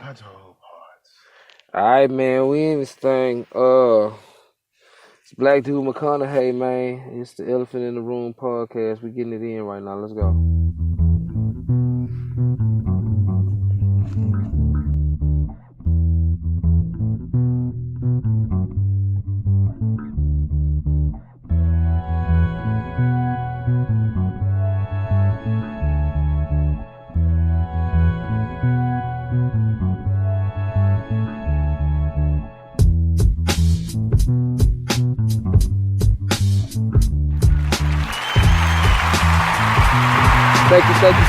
Punto parts. Alright, man, we in this thing. It's Blaakdood McHonahay, man. It's the Elephant in the Room podcast. We getting it in right now. Let's go.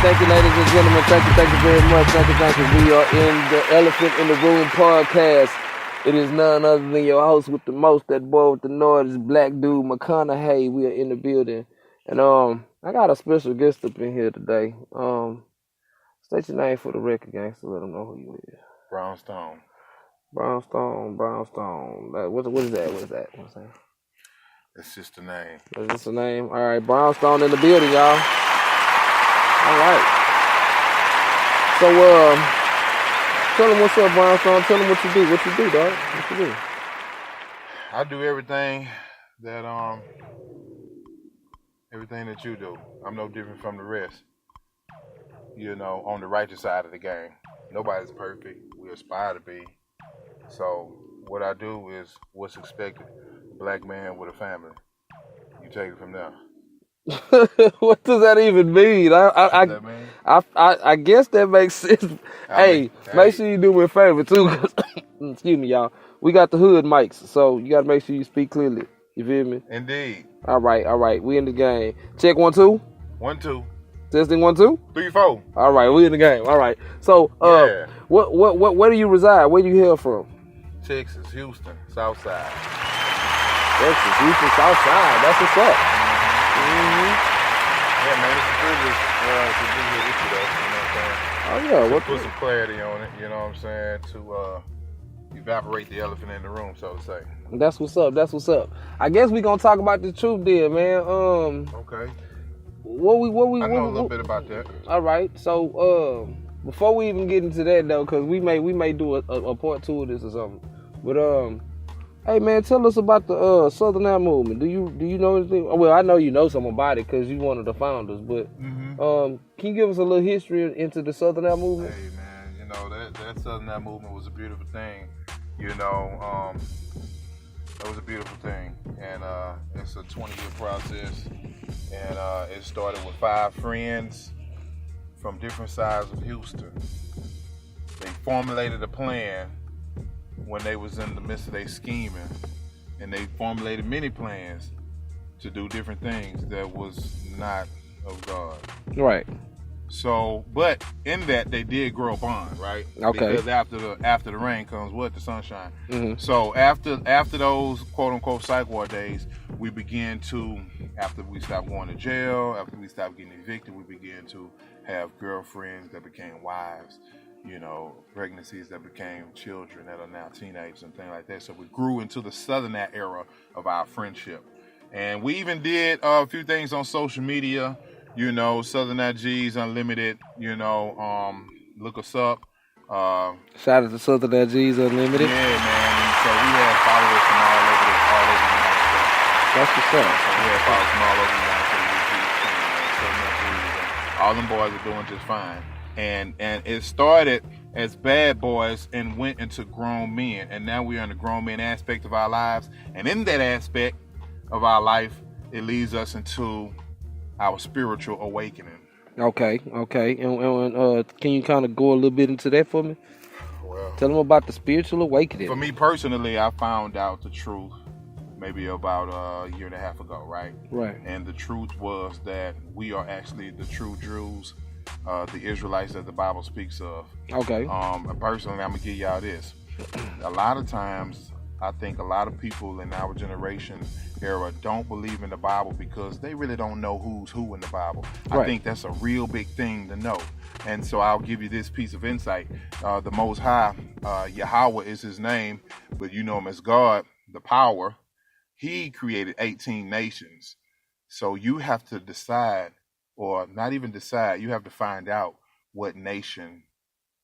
Thank you, ladies and gentlemen. Thank you very much. Thank you. We are in the Elephant in the Room podcast. It is none other than your host with the most, that boy with the noise, Blaakdood McHonahay. We are in the building. And I got a special guest up in here today. State your name for the record, gangster. Let them know who you is. Brownstone. Brownstone. What is that? What's that? It's just a name. Is this a name? All right, Brownstone in the building, y'all. All right. So, tell them what's up, Brownstone. Tell them what you do. What you do, dog? What you do? I do everything that you do. I'm no different from the rest. You know, on the righteous side of the game. Nobody's perfect. We aspire to be. So, what I do is what's expected. A black man with a family. You take it from there. What does that even mean? I guess that makes sense. Make sure you do me a favor too. Excuse me, y'all. We got the hood mics, so you gotta make sure you speak clearly. You feel me? Indeed. All right. We in the game. Check 1 2. 1 2. Testing 1 2. 3 4. All right, we in the game. All right. So, yeah. Where do you reside? Where do you hail from? Texas, Houston, South Side. Texas, Houston, South Side. That's what's up. Yeah, man, it's a privilege to be here with you, though. You know what I'm saying? Oh, yeah. Put some clarity on it, you know what I'm saying? To evaporate the elephant in the room, so to say. That's what's up. I guess we gonna talk about the truth there, man. Okay. What we I know a little bit about that. All right. So, before we even get into that though, because we may do a part 2 of this or something. But hey man, tell us about the Southern Air movement. Do you know anything? Well, I know you know something about it because you're one of the founders. But can you give us a little history into the Southern Air movement? Hey man, you know that Southern Air movement was a beautiful thing. You know, it was a beautiful thing, and it's a 20-year process. And it started with 5 friends from different sides of Houston. They formulated a plan when they was in the midst of their scheming, and they formulated many plans to do different things that was not of God. Right. So, but in that they did grow a bond, right? Okay. Because after the rain comes what? The sunshine. Mm-hmm. So after those quote unquote psych ward days, we began to, after we stopped going to jail, after we stopped getting evicted, we began to have girlfriends that became wives, you know, pregnancies that became children that are now teenagers and things like that. So we grew into the Southern era of our friendship. And we even did a few things on social media, you know, Southern G's Unlimited, you know, look us up. Shout out to Southern G's Unlimited. Yeah, man. And so we had followers from all over the United States. That's what's up. So we had followers from all over the United States. Southern G's, and all them boys are doing just fine. And it started as bad boys and went into grown men. And now we're in the grown men aspect of our lives. And in that aspect of our life, it leads us into our spiritual awakening. Okay. And can you kind of go a little bit into that for me? Well, tell them about the spiritual awakening. For me personally, I found out the truth maybe about a year and a half ago, right? Right. And the truth was that we are actually the true Jews, the Israelites that the Bible speaks of. Okay. Personally, I'm gonna give y'all this. A lot of times, I think a lot of people in our generation era don't believe in the Bible because they really don't know who's who in the Bible. Right. I think that's a real big thing to know. And so I'll give you this piece of insight. The Most High, Yahweh is his name, but you know him as God, the power. He created 18 nations. So you have to decide, or not even decide, you have to find out what nation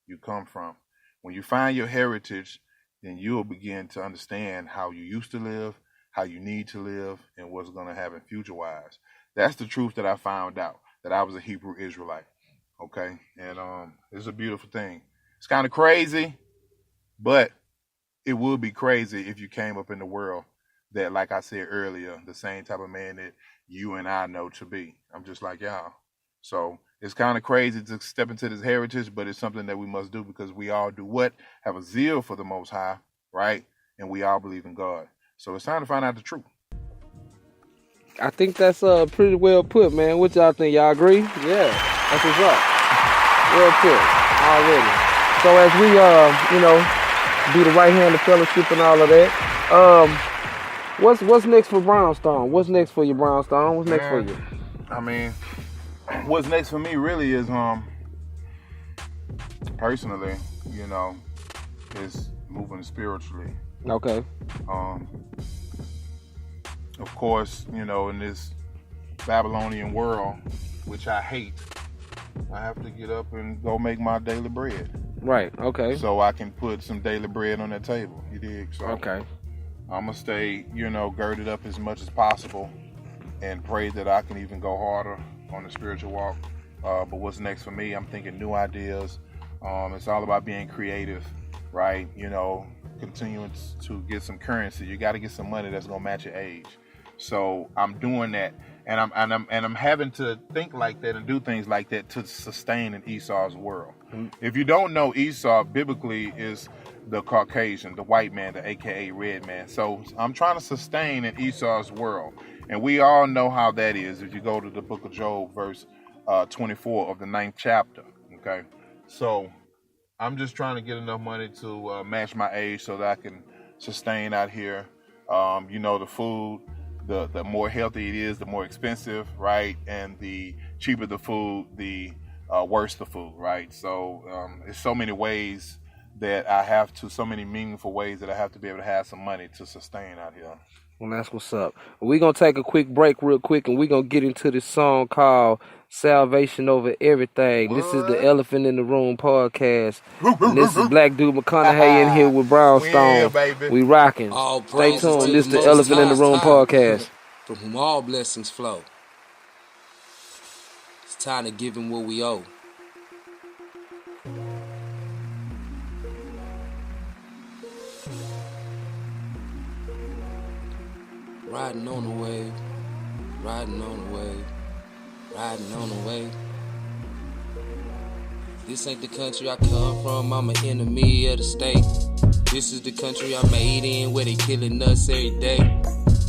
you come from. When you find your heritage, then you'll begin to understand how you used to live, how you need to live, and what's going to happen future-wise. That's the truth that I found out, that I was a Hebrew Israelite, okay? And it's a beautiful thing. It's kind of crazy, but it would be crazy if you came up in the world that, like I said earlier, the same type of man that you and I know to be. I'm just like y'all. So it's kind of crazy to step into this heritage, but it's something that we must do because we all do what? Have a zeal for the Most High, right? And we all believe in God. So it's time to find out the truth. I think that's pretty well put, man. What y'all think? Y'all agree? Yeah, that's what's up. Well put already. So as we do the right hand of fellowship and all of that, what's next for Brownstone? What's next for you, Brownstone? What's next for you? I mean, what's next for me really is personally, is moving spiritually. Okay. Of course, in this Babylonian world, which I hate, I have to get up and go make my daily bread. Right, okay. So I can put some daily bread on that table, you dig? So okay. I'm going to stay, girded up as much as possible and pray that I can even go harder on the spiritual walk. But what's next for me, I'm thinking new ideas. It's all about being creative, right? Continuing to get some currency. You got to get some money that's going to match your age. So I'm doing that, and I'm having to think like that and do things like that to sustain in Esau's world. Mm-hmm. If you don't know, Esau biblically is the Caucasian, the white man, the AKA red man. So I'm trying to sustain in Esau's world, and we all know how that is. If you go to the book of Job, verse 24 of the 9th chapter. Okay, so I'm just trying to get enough money to match my age so that I can sustain out here. The food. The more healthy it is, the more expensive, right? And the cheaper the food, the worse the food, right? So there's so many ways that so many meaningful ways that I have to be able to have some money to sustain out here. Well, that's what's up. We're going to take a quick break real quick, and we're going to get into this song called Salvation Over Everything. What? This is the Elephant in the Room podcast. And this is Blaakdood McHonahay in here with Brownstone. We rocking. Stay tuned. This is the Elephant in the Room podcast. From whom all blessings flow. It's time to give him what we owe. Riding on the wave, riding on the wave, riding on the wave. This ain't the country I come from, I'm an enemy of the state. This is the country I made in, where they killing us every day.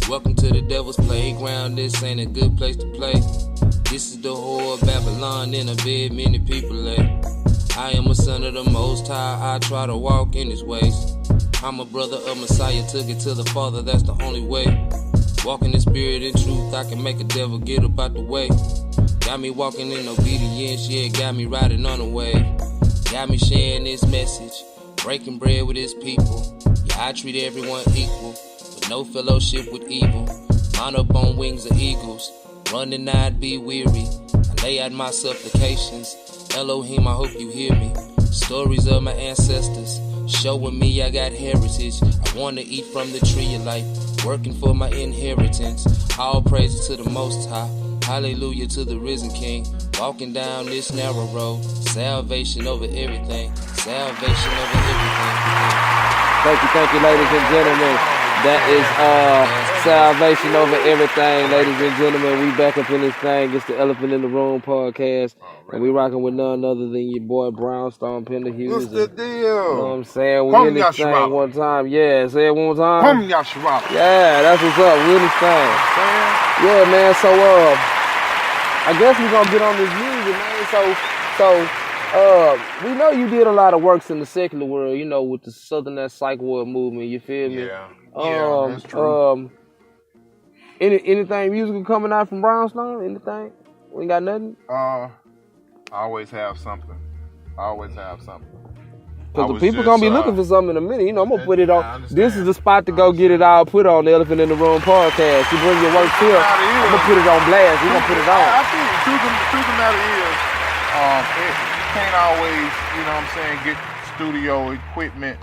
Welcome to the devil's playground, this ain't a good place to play. This is the whore of Babylon, in a bed many people lay. I am a son of the Most High, I try to walk in his ways. I'm a brother of Messiah, took it to the Father, that's the only way. Walking in spirit and truth, I can make a devil get up out the way. Got me walking in obedience, yeah, got me riding on the wave. Got me sharing this message, breaking bread with his people. Yeah, I treat everyone equal, with no fellowship with evil. Mount up on wings of eagles, running I'd be weary. I lay out my supplications, Elohim, I hope you hear me. Stories of my ancestors, showing me I got heritage. I want to eat from the tree of life, working for my inheritance. All praises to the Most High, hallelujah to the risen King. Walking down this narrow road, salvation over everything, salvation over everything. Thank you, ladies and gentlemen. That is salvation over everything, ladies and gentlemen. We back up in this thing. It's the Elephant in the Room podcast, and we rocking with none other than your boy Brownstone and Penderhughes. What's the deal? You know what I'm saying? We in this thing one time. Yeah, say it one more time. Yeah, that's what's up. We in this thing. Yeah, man. So I guess we're gonna get on this music, man. We know you did a lot of works in the secular world, with the Southern Psych Ward movement. You feel me? Yeah, that's true. Anything musical coming out from Brownstone? Anything? We ain't got nothing? I always have something. Because the people gonna be looking for something in a minute. I'm gonna put it on. This is the spot to go get it all put on the Elephant in the Room podcast. You bring your work here, I'm gonna put it on blast. We gonna put it on. I think the truth of the matter is, it can't always, get studio equipment,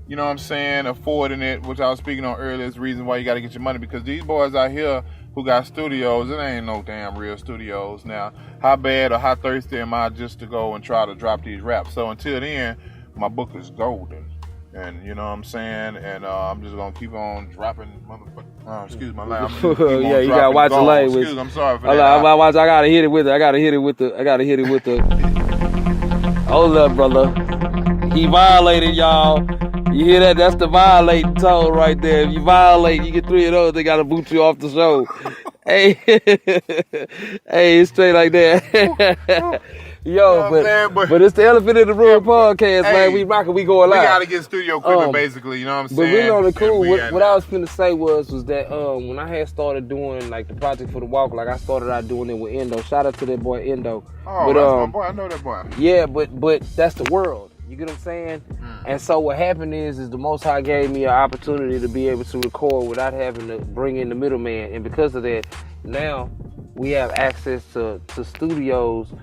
you know what I'm saying, affording it, which I was speaking on earlier, is the reason why you got to get your money, because these boys out here who got studios, it ain't no damn real studios. Now, how bad or how thirsty am I just to go and try to drop these raps? So until then, my book is golden. And you know what I'm saying? And I'm just going to keep on dropping excuse my language. Yeah, you got to watch the language. Excuse, I'm sorry for that. I got to hit it with the, hold up, brother. He violated, y'all. You hear that? That's the violating tone right there. If you violate, you get 3 of those, they got to boot you off the show. Hey, hey, it's straight like that. Yo, but it's the Elephant in the Room podcast, man. We rocking, we going live. We gotta get studio equipment, basically. You know what I'm saying? But really on the cool, what I was finna say was that when I had started doing like the project for the walk, like I started out doing it with Endo. Shout out to that boy Endo. Oh, but, that's my boy. I know that boy. Yeah, but that's the world. You get what I'm saying? And so what happened is the Most High gave me an opportunity to be able to record without having to bring in the middleman. And because of that, now we have access to studios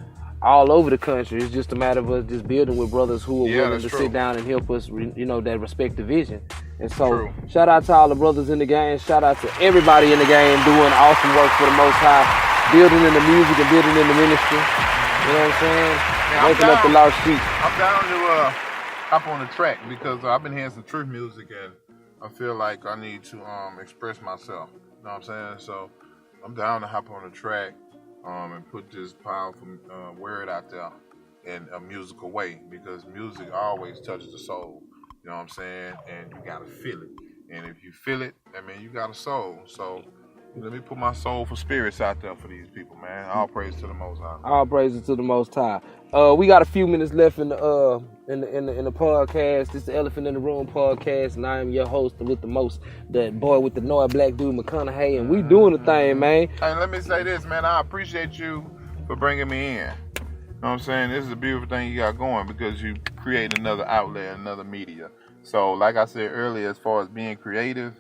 all over the country. It's just a matter of us just building with brothers who are willing to sit down and help us, that respect the vision. And so, shout out to all the brothers in the game. Shout out to everybody in the game doing awesome work for the Most High, building in the music and building in the ministry. You know what I'm saying? Waking up the lost sheep. I'm down to hop on the track because I've been hearing some truth music and I feel like I need to express myself. You know what I'm saying? So I'm down to hop on the track and put this powerful word out there in a musical way, because music always touches the soul. You know what I'm saying? And you gotta feel it. And if you feel it, I mean, you got a soul. So let me put my soulful spirits out there for these people, man. All praise to the Most High. All praises to the Most High. We got a few minutes left in the podcast. This is the Elephant in the Room podcast, and I am your host with the most, the boy with the noise, Blaakdood McHonahay, and we doing the thing, man. And let me say this, man. I appreciate you for bringing me in. You know what I'm saying? This is a beautiful thing you got going, because you create another outlet, another media. So, like I said earlier, as far as being creative,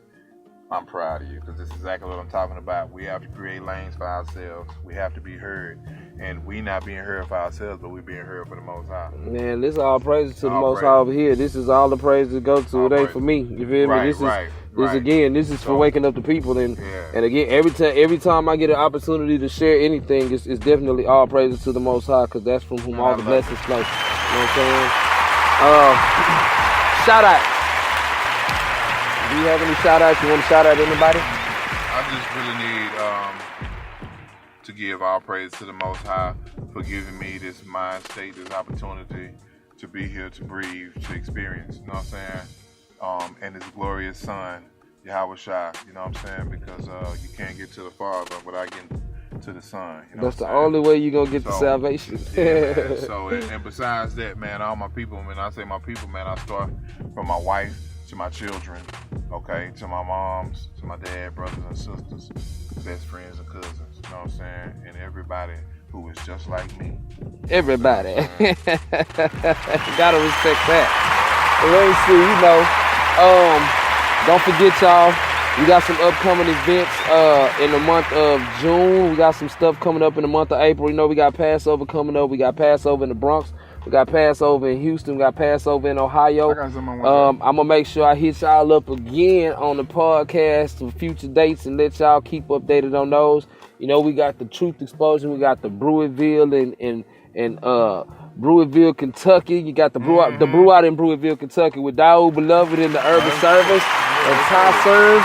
I'm proud of you, because this is exactly what I'm talking about. We have to create lanes for ourselves. We have to be heard. And we not being heard for ourselves, but we being heard for the Most High. Man, this is all praises to the Most High over here. This is all the praises to go to. It ain't for me. You feel me? This is for waking up the people. And again, every time I get an opportunity to share anything, it's definitely all praises to the Most High, because that's from whom all the blessings flow. You know what I'm saying? Shout out. Do you have any shout outs? You want to shout out anybody? I just really need to give all praise to the Most High for giving me this mind state, this opportunity to be here, to breathe, to experience, you know what I'm saying? And his glorious son, Yahweh Shai, you know what I'm saying? Because you can't get to the Father without getting to the Son. You know that's the only way you're going to get the salvation. Yeah, so, and besides that, man, all my people, when I say my people, man, I start from my wife to my children, okay, to my moms, to my dad, brothers and sisters, best friends and cousins, you know what I'm saying? And everybody who is just like me. Everybody. Gotta respect that. Let me see, don't forget, y'all, we got some upcoming events in the month of June. We got some stuff coming up in the month of April. You know, we got Passover coming up. We got Passover in the Bronx. We got Passover in Houston. We got Passover in Ohio. I'm going to make sure I hit y'all up again on the podcast for future dates and let y'all keep updated on those. You know, we got the Truth Explosion. We got the Brewerville in Brewerville, Kentucky. You got the brew out in Brewerville, Kentucky with Daoud Beloved in the Urban Service and Ty Serve.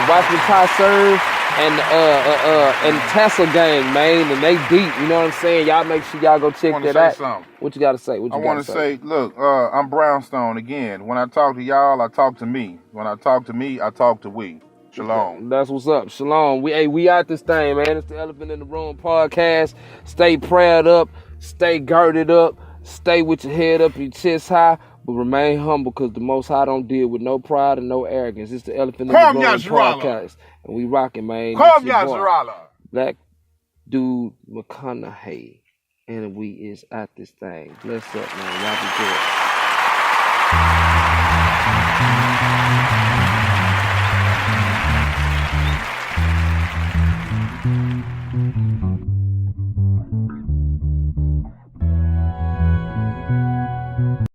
Watching Ty Serve and Tesla Gang, man, and they deep. You know what I'm saying? Y'all make sure y'all go check that out. Something. What you got to say? I want to say, look, I'm Brownstone again. When I talk to y'all, I talk to me. When I talk to me, I talk to we. Shalom. That's what's up. Shalom. We out this thing, man. It's the Elephant in the Room podcast. Stay prayed up. Stay girded up. Stay with your head up, your chest high. But remain humble, because the Most High don't deal with no pride and no arrogance. It's the Elephant in the Room podcast. And we rocking, man. Come, Yasharala. Blaakdood McHonahay. And we is at this thing. Bless up, man. Y'all be good.